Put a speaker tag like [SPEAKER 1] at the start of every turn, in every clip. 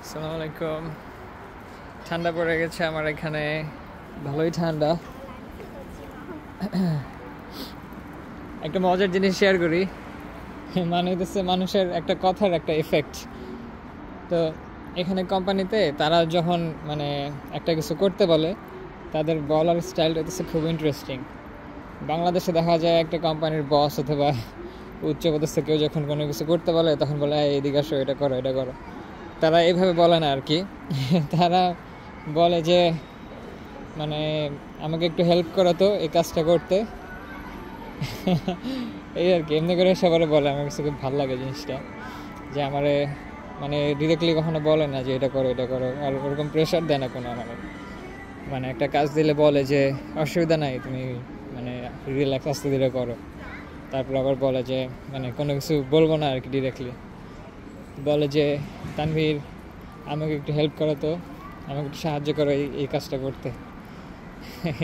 [SPEAKER 1] আসসালামু আলাইকুম। ঠান্ডা পড়ে গেছে আমার এখানে, ভালোই ঠান্ডা। একটা মজার জিনিস শেয়ার করি, মানে হচ্ছে মানুষের একটা কথার একটা এফেক্ট। তো এখানে কোম্পানিতে তারা যখন মানে একটা কিছু করতে বলে, তাদের বলার স্টাইলটা হচ্ছে খুব ইন্টারেস্টিং। বাংলাদেশে দেখা যায় একটা কোম্পানির বস অথবা উচ্চপদস্থ কেউ যখন কোনো কিছু করতে বলে তখন বলে এদিকে আসো, এটা করো, এটা করো। তারা এইভাবে বলে না আর কি। তারা বলে যে মানে আমাকে একটু হেল্প করো তো এই কাজটা করতে। এই আর কি, এমনি করে সবারে বলে। আমার কাছে খুব ভালো লাগে জিনিসটা, যে আমারে মানে ডিরেক্টলি কখনো বলে না যে এটা করো, এটা করো, আর ওরকম প্রেশার দেয় না কোনো। আমার মানে একটা কাজ দিলে বলে যে অসুবিধা নাই, তুমি মানে রিল্যাক্স আস্তে ধীরে করো। তারপর আবার বলে যে মানে কোনো কিছু বলবো না আর কি, ডিরেক্টলি বলে যে তানভীর আমাকে একটু হেল্প করো তো, আমাকে একটু সাহায্য করো এই কাজটা করতে।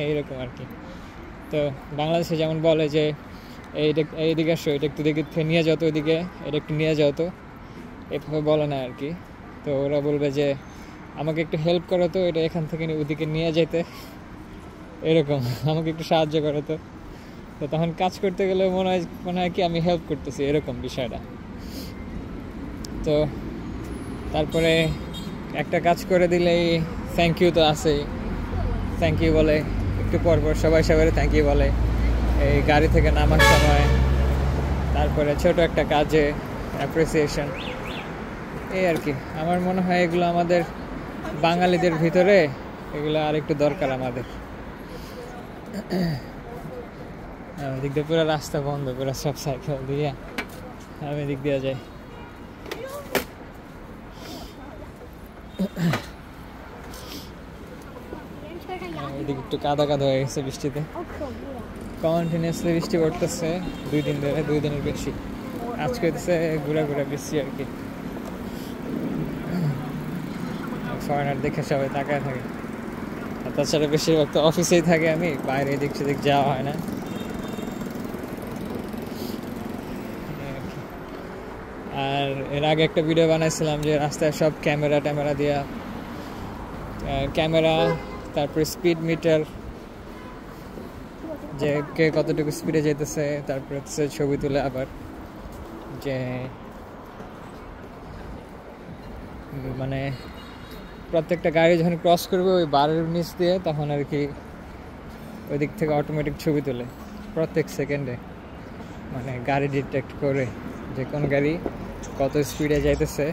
[SPEAKER 1] এইরকম আর কি। তো বাংলাদেশে যেমন বলে যে এইদিকে আসো, এটা একটু দিকে নিয়ে যাও তো, ওইদিকে এটা একটু নিয়ে যাও তো, এভাবে বলে না আর কি। তো ওরা বলবে যে আমাকে একটু হেল্প করো তো, এটা এখান থেকে ওইদিকে নিয়ে যেতে, এরকম আমাকে একটু সাহায্য করো তো। তো তখন কাজ করতে গেলে মনে হয় কি আমি হেল্প করতেছি, এরকম বিষয়টা। তো তারপরে একটা কাজ করে দিলেই থ্যাংক ইউ তো আছেই, থ্যাংক ইউ বলে। একটু পর সবাই থ্যাংক ইউ বলে, এই গাড়ি থেকে নামার সময়। তারপরে ছোট একটা কাজে অ্যাপ্রিসিয়েশন, এই আর কি। আমার মনে হয় এগুলো আমাদের বাঙালিদের ভিতরে এগুলো আর একটু দরকার আমাদের। এদিক দিয়ে পুরো রাস্তা বন্ধ, পুরো সব সাইকেল দিয়ে আমি এদিক দিয়ে যাই। এদিকে একটু কাদা হয়ে গেছে বৃষ্টিতে, কন্টিনিউসলি বৃষ্টি পড়তেছে 2 দিন ধরে, 2 দিনের বেশি। আজকে হচ্ছে ঘুরা বৃষ্টি আর কি। ফরেনার দেখে সবাই তাকায় থাকে। আর তাছাড়া বেশিরভাগ তো অফিসেই থাকে, আমি বাইরে এদিক সেদিক যাওয়া হয় না। আর এর আগে একটা ভিডিও বানাইছিলাম যে রাস্তায় সব ক্যামেরা দিয়া, ক্যামেরা, তারপরে স্পিড মিটার, যে কে কতটুকু স্পিডে যেতেছে, তারপরে হচ্ছে ছবি তুলে আবার যে মানে প্রত্যেকটা গাড়ি যখন ক্রস করবে ওই বারের নিচ দিয়ে, তখন আর কি ওই দিক থেকে অটোমেটিক ছবি তোলে প্রত্যেক সেকেন্ডে। মানে গাড়ি ডিটেক্ট করে যে কোন গাড়ি কত স্পিডে যাইতেছে,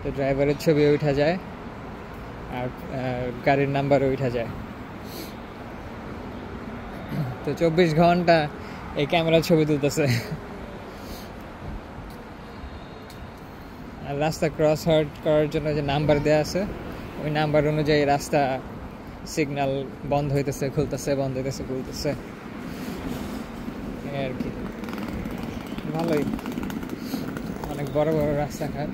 [SPEAKER 1] তো ড্রাইভারের ছবি উঠা যায় আর গাড়ির নাম্বারও উঠা যায়। তো 24 ঘন্টা এই ক্যামেরা ছবি তুলতেছে। আর রাস্তা ক্রস করার জন্য যে নাম্বার দেওয়া আছে, ওই নাম্বার অনুযায়ী রাস্তা সিগন্যাল বন্ধ হইতেছে, খুলতেছে, বন্ধ হইতেছে, খুলতেছে, আর কি। ভালোই, অনেক বড় বড় রাস্তাঘাট।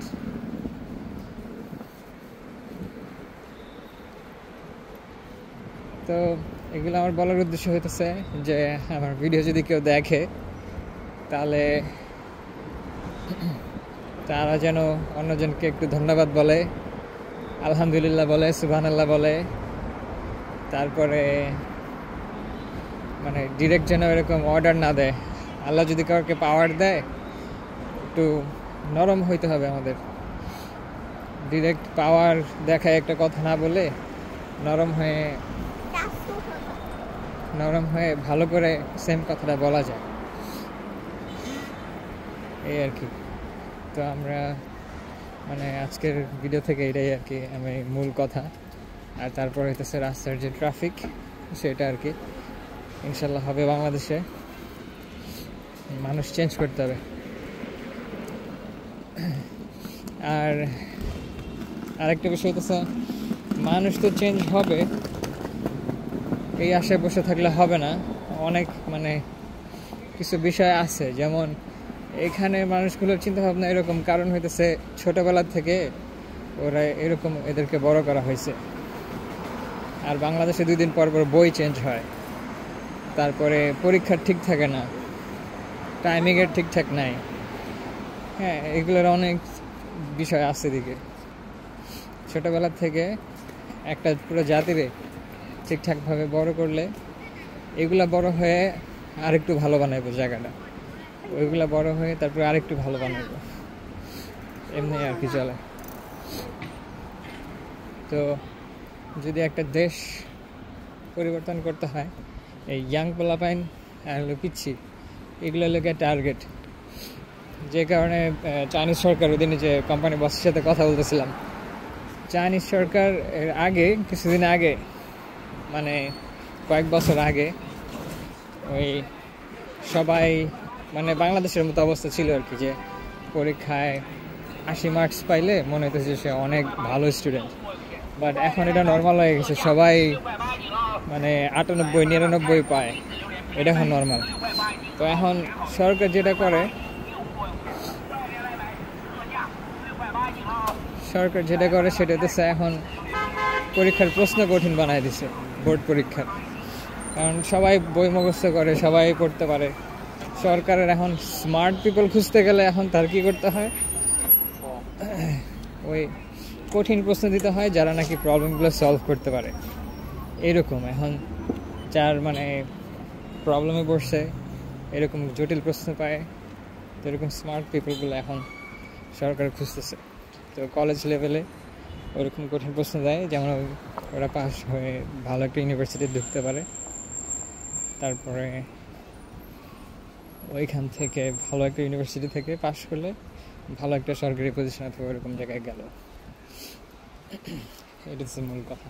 [SPEAKER 1] তো এগুলো আমার বলার উদ্দেশ্য হইতেছে যে আমার ভিডিও যদি কেউ দেখে, তাহলে তারা যেন অন্যজনকে একটু ধন্যবাদ বলে, আলহামদুলিল্লাহ বলে, সুবহানাল্লাহ বলে। তারপরে মানে ডিরেক্ট যেন এরকম অর্ডার না দেয়। আল্লাহ যদি কাউকে পাওয়ার দেয়, একটু নরম হইতে হবে আমাদের। ডিরেক্ট পাওয়ার দেখায় একটা কথা না বলে নরম হয়ে ভালো করে সেম কথাটা বলা যায়, এই আর কি। তো আমরা মানে আজকের ভিডিও থেকে এটাই আর কি আমি মূল কথা। আর তারপর হইতেছে রাস্তার যে ট্রাফিক, সেটা আর কি ইনশাল্লাহ হবে বাংলাদেশে। মানুষ চেঞ্জ করতে হবে। আর আরেকটা বিষয় হইতেছে, মানুষ তো চেঞ্জ হবে, এই আশায় বসে থাকলে হবে না। অনেক মানে কিছু বিষয় আছে, যেমন এখানে মানুষগুলোর চিন্তাভাবনা এরকম, কারণ হইতেছে ছোটবেলা থেকে ওরা এরকম, এদেরকে বড় করা হয়েছে। আর বাংলাদেশে 2 দিন পর বই চেঞ্জ হয়, তারপরে পরীক্ষার ঠিক থাকে না, টাইমিংয়ের ঠিকঠাক নাই। হ্যাঁ, এগুলোর অনেক বিষয় আছে দিকে। ছোটোবেলা থেকে একটা পুরো জাতিরে ঠিকঠাকভাবে বড় করলে এগুলা বড় হয়ে আরেকটু ভালো বানাইবো জায়গাটা, ওইগুলা বড় হয়ে তারপরে আরেকটু ভালো বানাইবো, এমনি আর কি চলে। তো যদি একটা দেশ পরিবর্তন করতে হয়, এই ইয়াং পোলাপাইন আর পিচ্ছি এগুলো লোকে টার্গেট। যে কারণে চাইনিজ সরকার ওদিনে যে কোম্পানি বসের সাথে কথা বলতেছিলাম, চাইনিজ সরকার এর আগে কিছুদিন আগে মানে কয়েক বছর আগে ওই সবাই মানে বাংলাদেশের মতো অবস্থা ছিল আর কি, যে পরীক্ষায় 80 মার্কস পাইলে মনে হইতেছে সে অনেক ভালো স্টুডেন্ট। বাট এখন এটা নর্মাল হয়ে গেছে, সবাই মানে 98-99 পায়, এটা এখন নর্মাল। তো এখন সরকার যেটা করে, সেটা হচ্ছে এখন পরীক্ষার প্রশ্ন কঠিন বানায় দিছে, বোর্ড পরীক্ষার। কারণ সবাই বই মুখস্থ করে, সবাই পড়তে পারে। সরকারের এখন স্মার্ট পিপল খুঁজতে গেলে এখন তার কী করতে হয়, ওই কঠিন প্রশ্ন দিতে হয় যারা নাকি প্রবলেমগুলো সলভ করতে পারে। এরকম এখন যার মানে প্রবলেমে পড়ছে এরকম জটিল প্রশ্ন পায়, তো এরকম স্মার্ট পিপলগুলো এখন সরকার খুঁজতেছে। তো কলেজ লেভেলে ওরকম কঠিন প্রশ্ন দেয় যেমন ওরা পাস হয়ে ভালো একটা ইউনিভার্সিটি ঢুকতে পারে, তারপরে ওইখান থেকে ভালো একটা ইউনিভার্সিটি থেকে পাস করলে ভালো একটা সরকারি পজিশন অথবা ওরকম জায়গায় গেল। এটা হচ্ছে মূল কথা।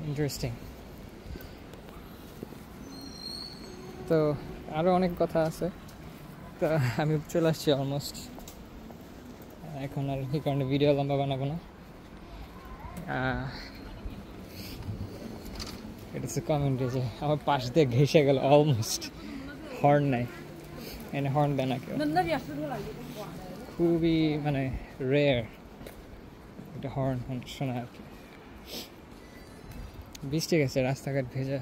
[SPEAKER 1] ইন্টারেস্টিং। তো আরও অনেক কথা আছে, তো আমি চলে আসছি অলমোস্ট। এখন আর এই কারণে ভিডিও লম্বা বানাবো না। এটা হচ্ছে কমেন্টে যে আমার পাশ দিয়ে ঘেসে গেল অলমোস্ট, হর্ন নাই, এনে হর্ন দেয় না কেউ, খুবই মানে রেয়ার একটা হর্ন শোনা আর কি। বৃষ্টি গেছে, রাস্তাঘাট ভেজা।